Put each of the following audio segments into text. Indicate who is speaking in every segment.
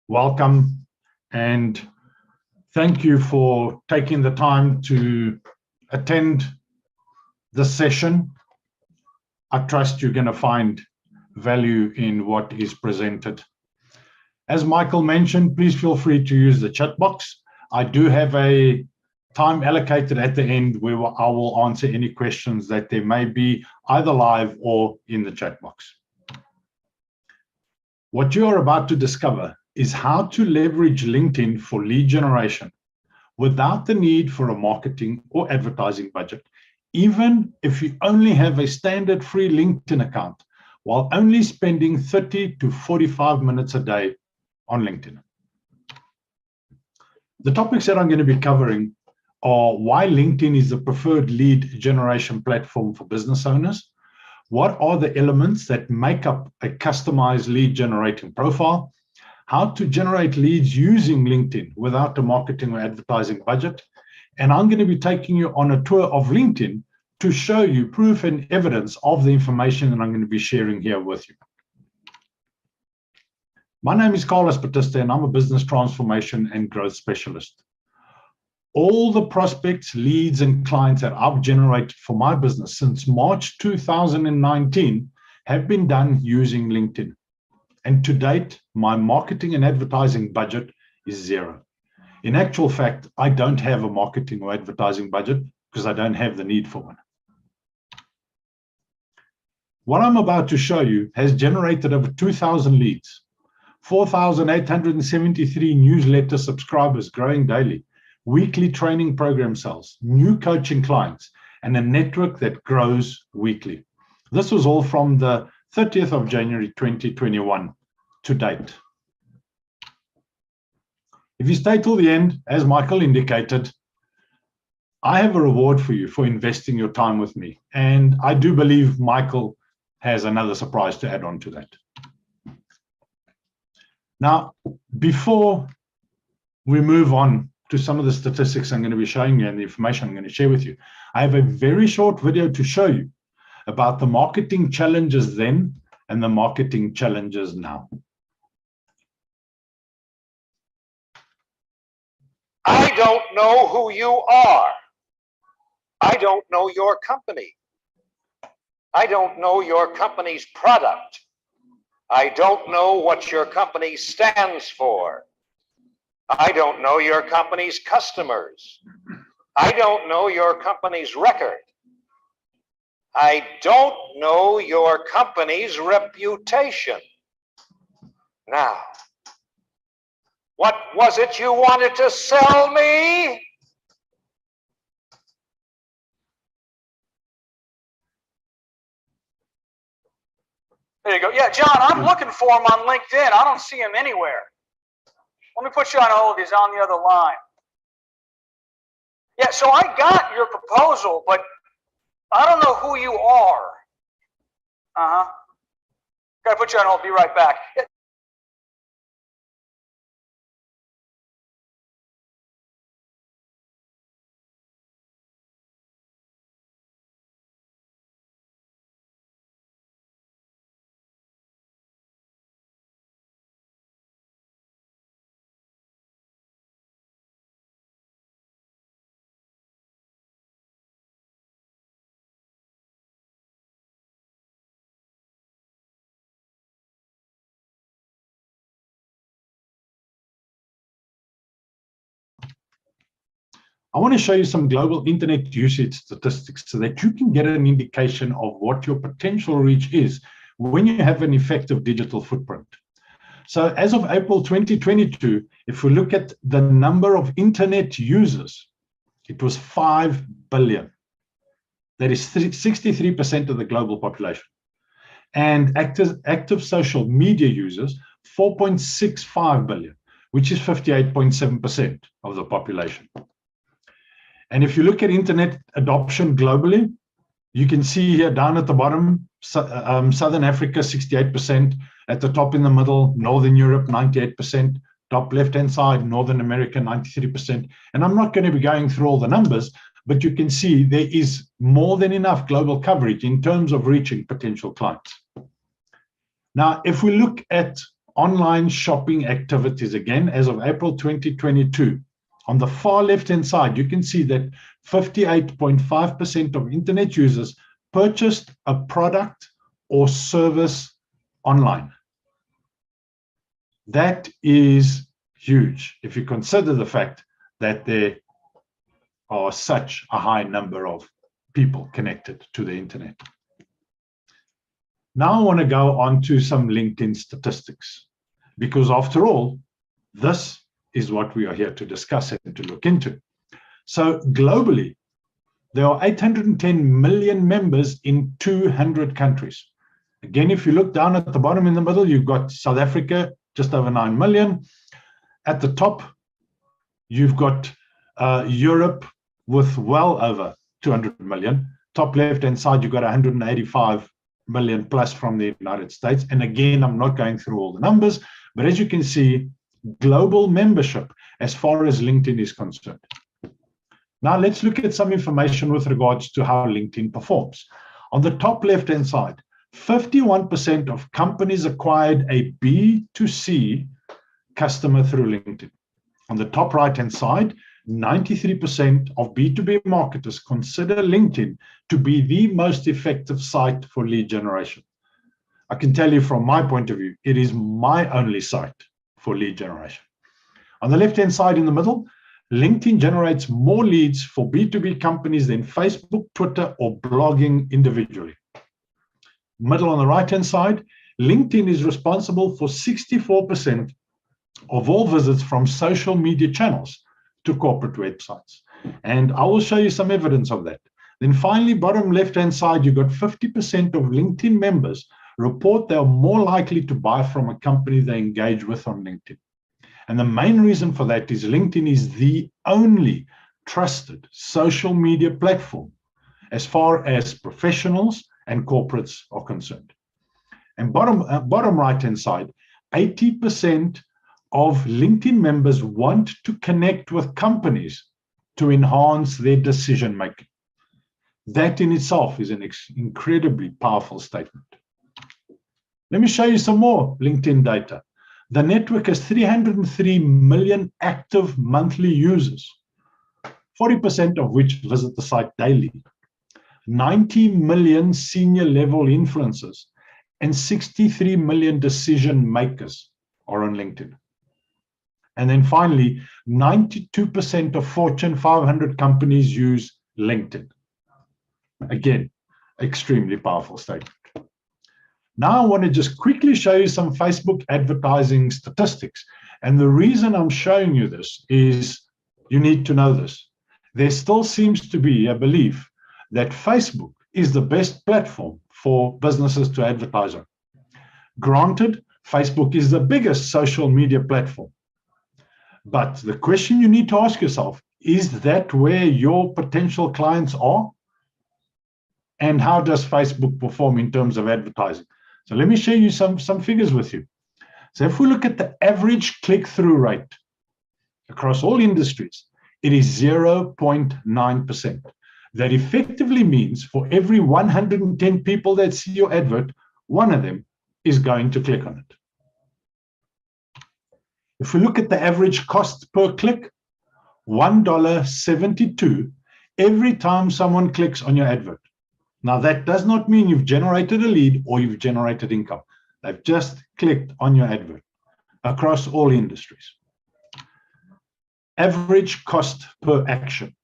Speaker 1: welcome, and thank you for taking the time to attend this session. I trust you're going to find value in what is presented. As Michael mentioned, please feel free to use the chat box. I do have a time allocated at the end where I will answer any questions that there may be either live or in the chat box. What you are about to discover is how to leverage LinkedIn for lead generation without the need for a marketing or advertising budget, even if you only have a standard free LinkedIn account, while only spending 30 to 45 minutes a day on LinkedIn. The topics that I'm going to be covering are why LinkedIn is the preferred lead generation platform for business owners, what are the elements that make up a customized lead generating profile, how to generate leads using LinkedIn without a marketing or advertising budget, and I'm going to be taking you on a tour of LinkedIn to show you proof and evidence of the information that I'm going to be sharing here with you. My name is Carlos Batista, and I'm a business transformation and growth specialist. All the prospects, leads, and clients that I've generated for my business since March 2019 have been done using LinkedIn. And to date, my marketing and advertising budget is zero. In actual fact, I don't have a marketing or advertising budget because I don't have the need for one. What I'm about to show you has generated over 2,000 leads, 4,873 newsletter subscribers growing daily, weekly training program sales, new coaching clients, and a network that grows weekly. This was all from the 30th of January 2021 to date. If you stay till the end, as Michael indicated, I have a reward for you for investing your time with me. And I do believe Michael has another surprise to add on to that. Now, before we move on to some of the statistics I'm going to be showing you and the information I'm going to share with you, I have a very short video to show you about the marketing challenges then and the marketing challenges now.
Speaker 2: I don't know who you are. I don't know your company. I don't know your company's product. I don't know what your company stands for. I don't know your company's customers. I don't know your company's record. I don't know your company's reputation. Now, what was it you wanted to sell me?
Speaker 3: There you go. Yeah, John, I'm looking for him on LinkedIn. I don't see him anywhere. Let me put you on hold. He's on the other line. Yeah, so I got your proposal, but I don't know who you are. Got to put you on hold. Be right back.
Speaker 1: I want to show you some global internet usage statistics so that you can get an indication of what your potential reach is when you have an effective digital footprint. So as of April 2022, if we look at the number of internet users, it was 5 billion. That is 63% of the global population. And active social media users, 4.65 billion, which is 58.7% of the population. And if you look at internet adoption globally, you can see here down at the bottom, Southern Africa, 68%, at the top in the middle, Northern Europe, 98%, top left-hand side, Northern America, 93%. And I'm not going to be going through all the numbers, but you can see there is more than enough global coverage in terms of reaching potential clients. Now, if we look at online shopping activities, again, as of April 2022. On the far left-hand side, you can see that 58.5% of internet users purchased a product or service online. That is huge if you consider the fact that there are such a high number of people connected to the internet. Now I want to go on to some LinkedIn statistics, because after all, this is what we are here to discuss and to look into. So globally, there are 810 million members in 200 countries. Again, if you look down at the bottom in the middle, you've got South Africa, just over 9 million. At the top, you've got Europe with well over 200 million. Top left-hand side, you've got 185 million plus from the United States. And again, I'm not going through all the numbers, but as you can see, global membership as far as LinkedIn is concerned. Now let's look at some information with regards to how LinkedIn performs. On the top left-hand side, 51% of companies acquired a B2C customer through LinkedIn. On the top right-hand side, 93% of B2B marketers consider LinkedIn to be the most effective site for lead generation. I can tell you from my point of view, it is my only site for lead generation. On the left-hand side in the middle, LinkedIn generates more leads for B2B companies than Facebook, Twitter, or blogging individually. Middle on the right-hand side, LinkedIn is responsible for 64% of all visits from social media channels to corporate websites. And I will show you some evidence of that. Then finally, bottom left-hand side, you've got 50% of LinkedIn members report they are more likely to buy from a company they engage with on LinkedIn. And the main reason for that is LinkedIn is the only trusted social media platform as far as professionals and corporates are concerned. And bottom right-hand side, 80% of LinkedIn members want to connect with companies to enhance their decision-making. That in itself is an incredibly powerful statement. Let me show you some more LinkedIn data. The network has 303 million active monthly users, 40% of which visit the site daily, 90 million senior level influencers, and 63 million decision makers are on LinkedIn. And then finally, 92% of Fortune 500 companies use LinkedIn. Again, extremely powerful statement. Now I want to just quickly show you some Facebook advertising statistics. And the reason I'm showing you this is you need to know this. There still seems to be a belief that Facebook is the best platform for businesses to advertise on. Granted, Facebook is the biggest social media platform. But the question you need to ask yourself, is that where your potential clients are? And how does Facebook perform in terms of advertising? So let me share you some figures with you. So if we look at the average click-through rate across all industries, it is 0.9%. That effectively means for every 110 people that see your advert, one of them is going to click on it. If we look at the average cost per click, $1.72 every time someone clicks on your advert. Now, that does not mean you've generated a lead or you've generated income. They've just clicked on your advert across all industries. Average cost per action.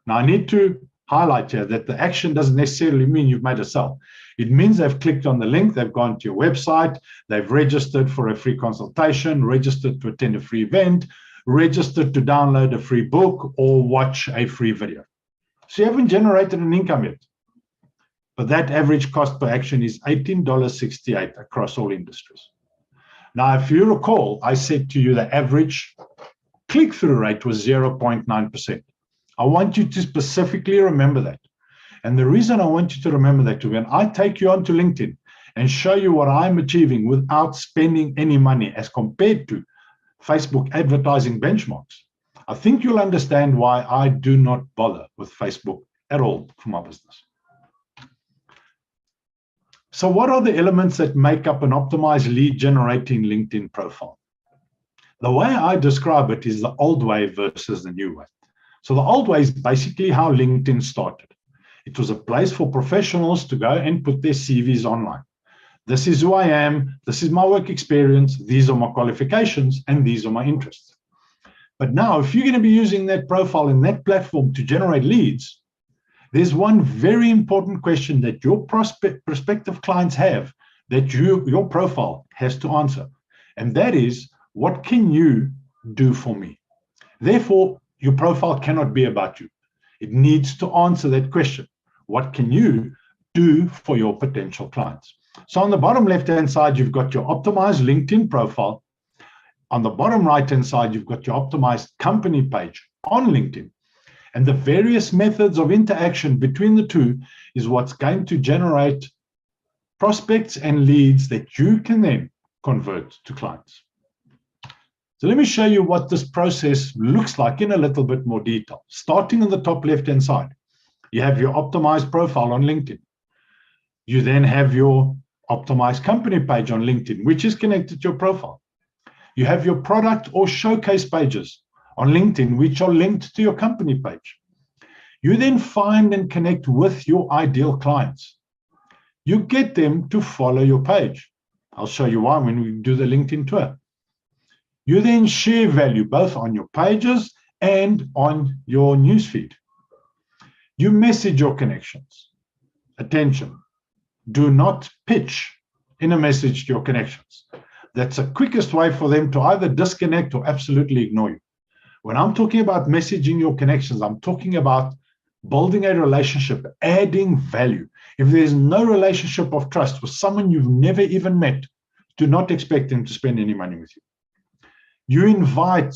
Speaker 1: Now, I need to highlight here that the action doesn't necessarily mean you've made a sale. It means they've clicked on the link, they've gone to your website, they've registered for a free consultation, registered to attend a free event, registered to download a free book or watch a free video. So you haven't generated an income yet. But that average cost per action is $18.68 across all industries. Now, if you recall, I said to you the average click-through rate was 0.9%. I want you to specifically remember that. And the reason I want you to remember that, when I take you onto LinkedIn and show you what I'm achieving without spending any money as compared to Facebook advertising benchmarks, I think you'll understand why I do not bother with Facebook at all for my business. So what are the elements that make up an optimized lead generating LinkedIn profile? The way I describe it is the old way versus the new way. So the old way is basically how LinkedIn started. It was a place for professionals to go and put their CVs online. This is who I am, this is my work experience, these are my qualifications, and these are my interests. But now, if you're going to be using that profile in that platform to generate leads, there's one very important question that your prospective clients have that your profile has to answer. And that is, what can you do for me? Therefore, your profile cannot be about you. It needs to answer that question. What can you do for your potential clients? So on the bottom left-hand side, you've got your optimized LinkedIn profile. On the bottom right-hand side, you've got your optimized company page on LinkedIn. And the various methods of interaction between the two is what's going to generate prospects and leads that you can then convert to clients. So let me show you what this process looks like in a little bit more detail. Starting on the top left-hand side, you have your optimized profile on LinkedIn. You then have your optimized company page on LinkedIn, which is connected to your profile. You have your product or showcase pages on LinkedIn, which are linked to your company page. You then find and connect with your ideal clients. You get them to follow your page. I'll show you why when we do the LinkedIn tour. You then share value both on your pages and on your newsfeed. You message your connections. Attention, do not pitch in a message to your connections. That's the quickest way for them to either disconnect or absolutely ignore you. When I'm talking about messaging your connections, I'm talking about building a relationship, adding value. If there's no relationship of trust with someone you've never even met, do not expect them to spend any money with you. You invite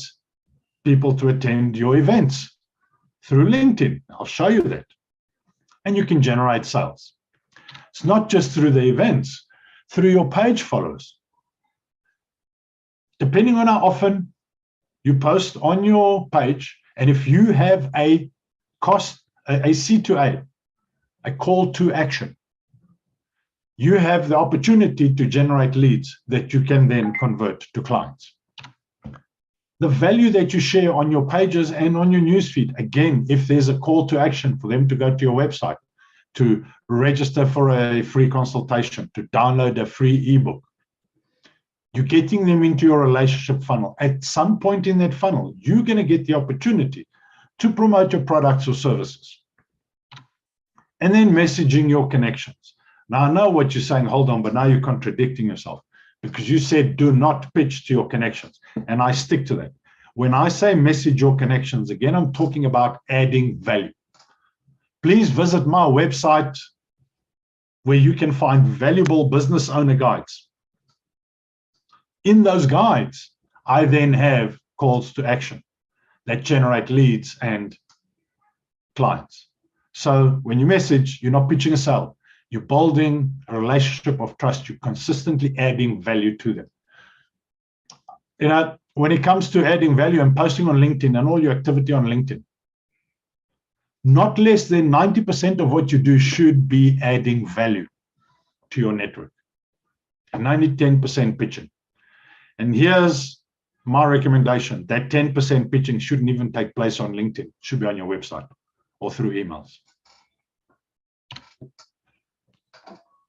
Speaker 1: people to attend your events through LinkedIn. I'll show you that. And you can generate sales. It's not just through the events, through your page followers. Depending on how often you post on your page, and if you have a C2A, a call to action, you have the opportunity to generate leads that you can then convert to clients. The value that you share on your pages and on your newsfeed, again, if there's a call to action for them to go to your website, to register for a free consultation, to download a free ebook, you're getting them into your relationship funnel. At some point in that funnel, you're going to get the opportunity to promote your products or services. And then messaging your connections. Now, I know what you're saying, hold on, but now you're contradicting yourself because you said do not pitch to your connections. And I stick to that. When I say message your connections, again, I'm talking about adding value. Please visit my website where you can find valuable business owner guides. In those guides, I then have calls to action that generate leads and clients. So when you message, you're not pitching a sale. You're building a relationship of trust. You're consistently adding value to them. You know, when it comes to adding value and posting on LinkedIn and all your activity on LinkedIn, not less than 90% of what you do should be adding value to your network. And only 10% pitching. And here's my recommendation, that 10% pitching shouldn't even take place on LinkedIn. It should be on your website or through emails.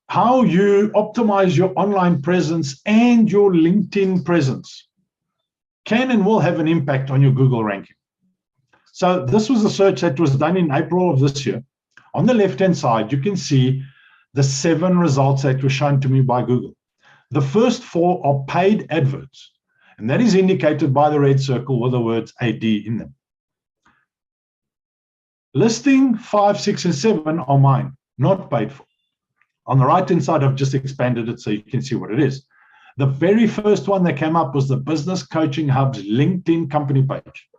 Speaker 1: How you optimize your online presence and your LinkedIn presence can and will have an impact on your Google ranking. So this was a search that was done in April of this year. On the left-hand side, you can see the 7 results that were shown to me by Google. The first 4 are paid adverts, and that is indicated by the red circle with the words AD in them. Listing 5, 6, and 7 are mine, not paid for. On the right-hand side, I've just expanded it so you can see what it is. The very first one that came up was the Business Coaching Hub's LinkedIn company page.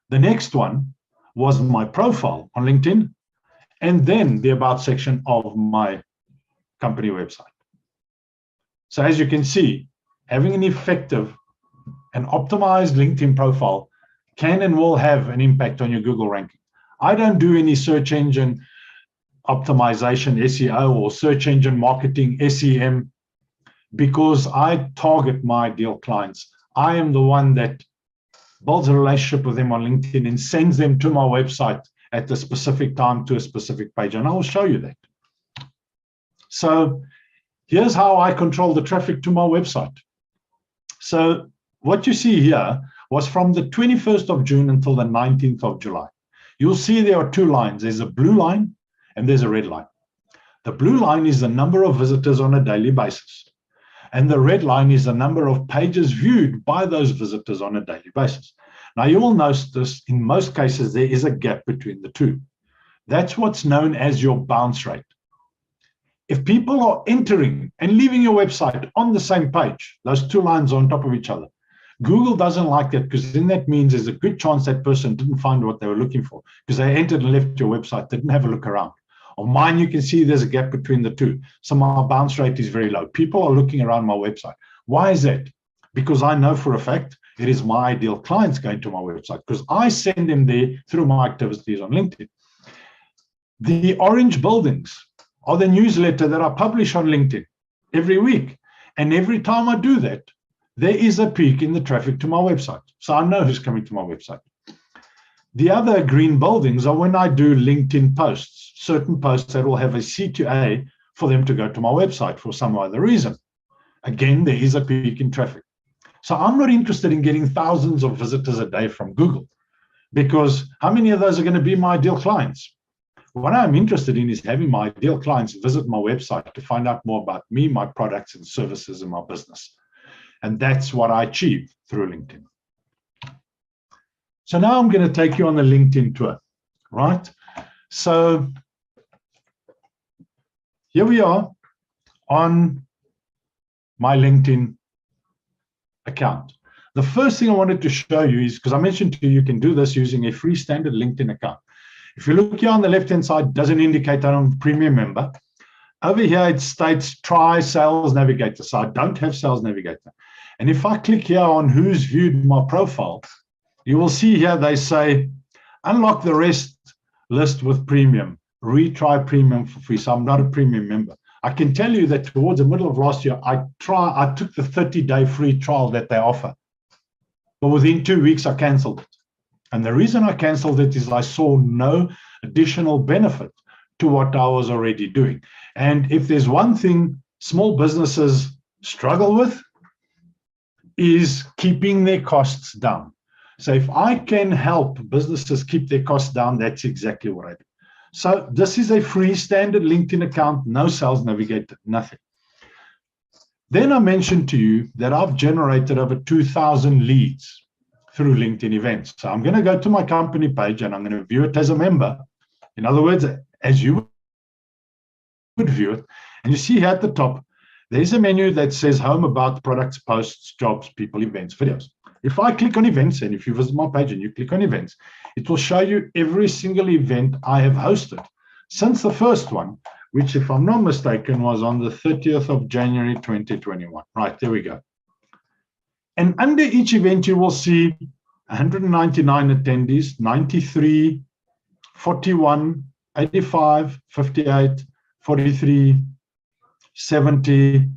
Speaker 1: The next one was my profile on LinkedIn, and then the About section of my company website. So as you can see, having an effective and optimized LinkedIn profile can and will have an impact on your Google ranking. I don't do any search engine optimization, SEO, or search engine marketing, SEM, because I target my ideal clients. I am the one that builds a relationship with them on LinkedIn and sends them to my website at a specific time to a specific page, and I will show you that. So here's how I control the traffic to my website. So what you see here was from the 21st of June until the 19th of July. You'll see there are two lines. There's a blue line and there's a red line. The blue line is the number of visitors on a daily basis. And the red line is the number of pages viewed by those visitors on a daily basis. Now, you will notice in most cases, there is a gap between the two. That's what's known as your bounce rate. If people are entering and leaving your website on the same page, those two lines are on top of each other, Google doesn't like that, because then that means there's a good chance that person didn't find what they were looking for because they entered and left your website, didn't have a look around. On mine, you can see there's a gap between the two. So my bounce rate is very low. People are looking around my website. Why is that? Because I know for a fact it is my ideal clients going to my website, because I send them there through my activities on LinkedIn. The orange buildings are the newsletter that I publish on LinkedIn every week. And every time I do that, there is a peak in the traffic to my website. So I know who's coming to my website. The other green buildings are when I do LinkedIn posts, certain posts that will have a C2A for them to go to my website for some other reason. Again, there is a peak in traffic. So I'm not interested in getting thousands of visitors a day from Google, because how many of those are going to be my ideal clients? What I'm interested in is having my ideal clients visit my website to find out more about me, my products and services, and my business. And that's what I achieve through LinkedIn. So now I'm going to take you on the LinkedIn tour, right? So here we are on my LinkedIn account. The first thing I wanted to show you is, because I mentioned to you, you can do this using a free standard LinkedIn account. If you look here on the left-hand side, it doesn't indicate that I'm a premium member. Over here, it states try Sales Navigator. So I don't have Sales Navigator. And if I click here on who's viewed my profile, you will see here they say, unlock the rest list with premium, retry premium for free. So I'm not a premium member. I can tell you that towards the middle of last year, I took the 30-day free trial that they offer. But within 2 weeks, I canceled it. And the reason I canceled it is I saw no additional benefit to what I was already doing. And if there's one thing small businesses struggle with, is keeping their costs down. So if I can help businesses keep their costs down, that's exactly what I do. So this is a free standard LinkedIn account, no Sales Navigator, nothing. Then I mentioned to you that I've generated over 2,000 leads through LinkedIn events. So I'm going to go to my company page and I'm going to view it as a member. In other words, as you would view it. And you see here at the top, there's a menu that says home, about, products, posts, jobs, people, events, videos. If I click on events, and if you visit my page and you click on events, it will show you every single event I have hosted since the first one, which, if I'm not mistaken, was on the 30th of January, 2021. Right, there we go. And under each event, you will see 199 attendees, 93, 41, 85, 58, 43, 70,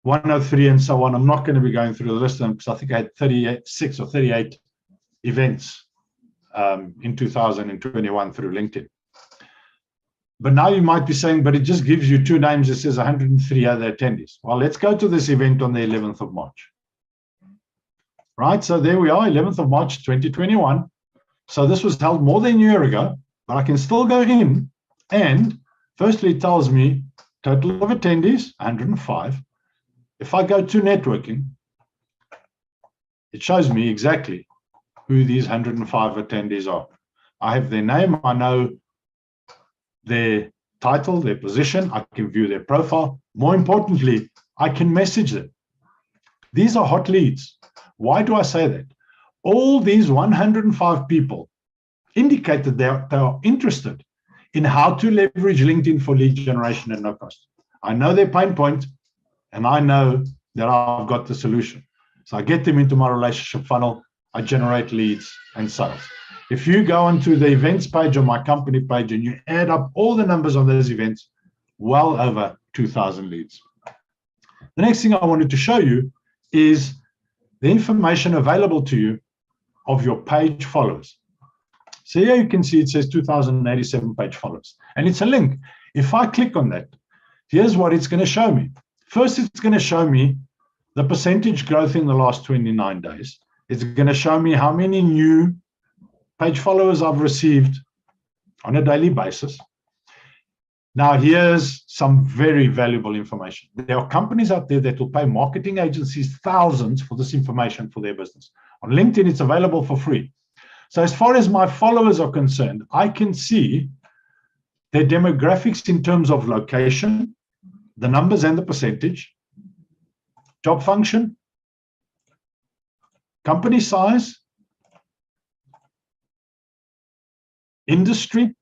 Speaker 1: 103, and so on. I'm not going to be going through the list of them because I think I had 36 or 38 events in 2021 through LinkedIn. But now you might be saying, but it just gives you two names. It says 103 other attendees. Well, let's go to this event on the 11th of March. Right, so there we are, 11th of March, 2021. So this was held more than a year ago, but I can still go in. And firstly, it tells me total of attendees, 105. If I go to networking, it shows me exactly who these 105 attendees are. I have their name, I know their title, their position, I can view their profile. More importantly, I can message them. These are hot leads. Why do I say that? All these 105 people indicate that they are interested in how to leverage LinkedIn for lead generation at no cost. I know their pain point, and I know that I've got the solution. So I get them into my relationship funnel. I generate leads and sales. If you go onto the events page on my company page and you add up all the numbers on those events, well over 2,000 leads. The next thing I wanted to show you is the information available to you of your page followers. So here you can see it says 2,087 page followers, and it's a link. If I click on that, here's what it's going to show me. First, it's going to show me the percentage growth in the last 29 days. It's going to show me how many new page followers I've received on a daily basis. Now, here's some very valuable information. There are companies out there that will pay marketing agencies thousands for this information for their business. On LinkedIn, it's available for free. So as far as my followers are concerned, I can see their demographics in terms of location, the numbers and the percentage, job function, company size, industry,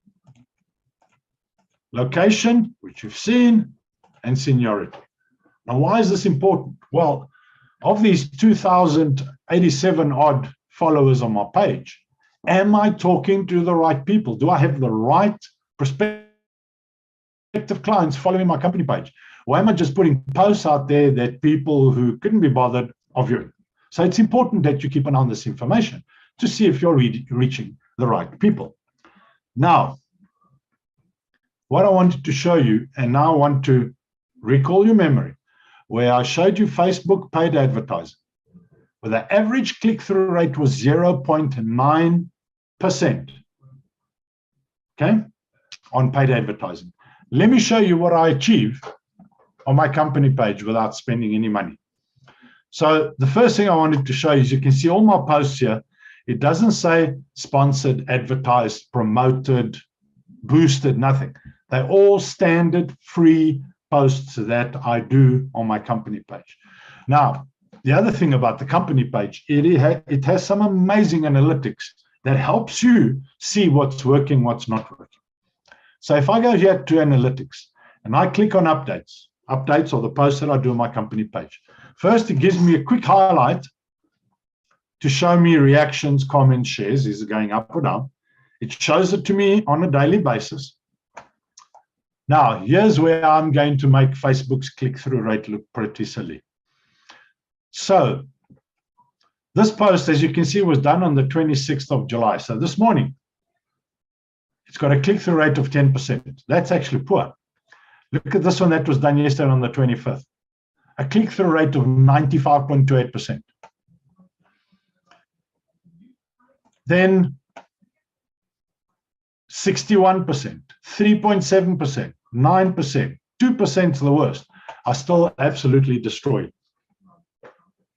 Speaker 1: location, which you've seen, and seniority. Now, why is this important? Well, of these 2,087 odd followers on my page, am I talking to the right people? Do I have the right prospective clients following my company page? Or am I just putting posts out there that people who couldn't be bothered are viewing? So it's important that you keep an eye on this information to see if you're reaching the right people. Now, what I wanted to show you, and now I want to recall your memory, where I showed you Facebook paid advertising, where the average click-through rate was 0.9%, okay, on paid advertising. Let me show you what I achieved on my company page without spending any money. So the first thing I wanted to show you is you can see all my posts here. It doesn't say sponsored, advertised, promoted, boosted, nothing. They're all standard free posts that I do on my company page. Now, the other thing about the company page, it has some amazing analytics that helps you see what's working, what's not working. So if I go here to analytics and I click on updates are the posts that I do on my company page. First, it gives me a quick highlight to show me reactions, comments, shares. Is it going up or down? It shows it to me on a daily basis. Now, here's where I'm going to make Facebook's click-through rate look pretty silly. So this post, as you can see, was done on the 26th of July. So this morning, it's got a click-through rate of 10%. That's actually poor. Look at this one that was done yesterday on the 25th. A click-through rate of 95.28%. Then 61%, 3.7%, 9%, 2% is the worst. I still absolutely destroy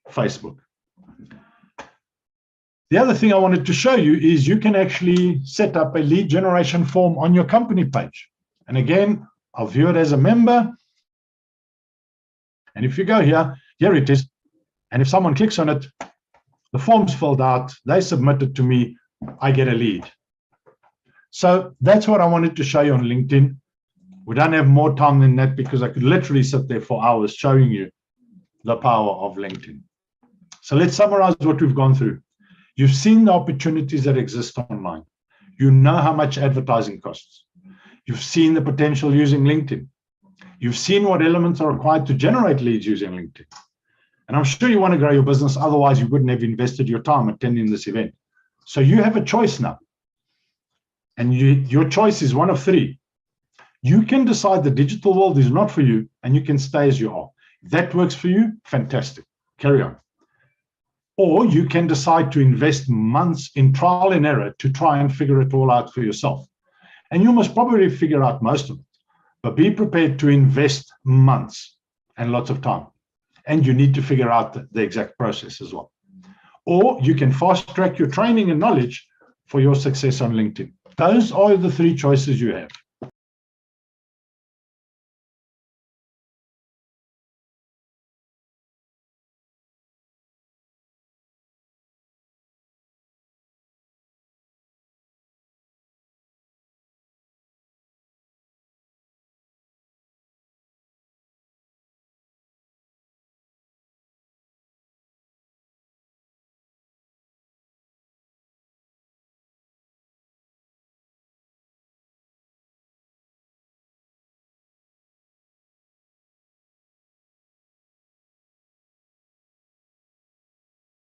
Speaker 1: Facebook. The other thing I wanted to show you is you can actually set up a lead generation form on your company page. And again, I'll view it as a member. And if you go here, here it is. And if someone clicks on it, the form's filled out, they submit it to me, I get a lead. So that's what I wanted to show you on LinkedIn. We don't have more time than that because I could literally sit there for hours showing you the power of LinkedIn. So let's summarize what we've gone through. You've seen the opportunities that exist online. You know how much advertising costs. You've seen the potential using LinkedIn. You've seen what elements are required to generate leads using LinkedIn. And I'm sure you want to grow your business, otherwise you wouldn't have invested your time attending this event. So you have a choice now. And your choice is one of three. You can decide the digital world is not for you, and you can stay as you are. If that works for you, fantastic. Carry on. Or you can decide to invest months in trial and error to try and figure it all out for yourself. And you must probably figure out most of it. But be prepared to invest months and lots of time. And you need to figure out the exact process as well. Or you can fast track your training and knowledge for your success on LinkedIn. Those are the three choices you have.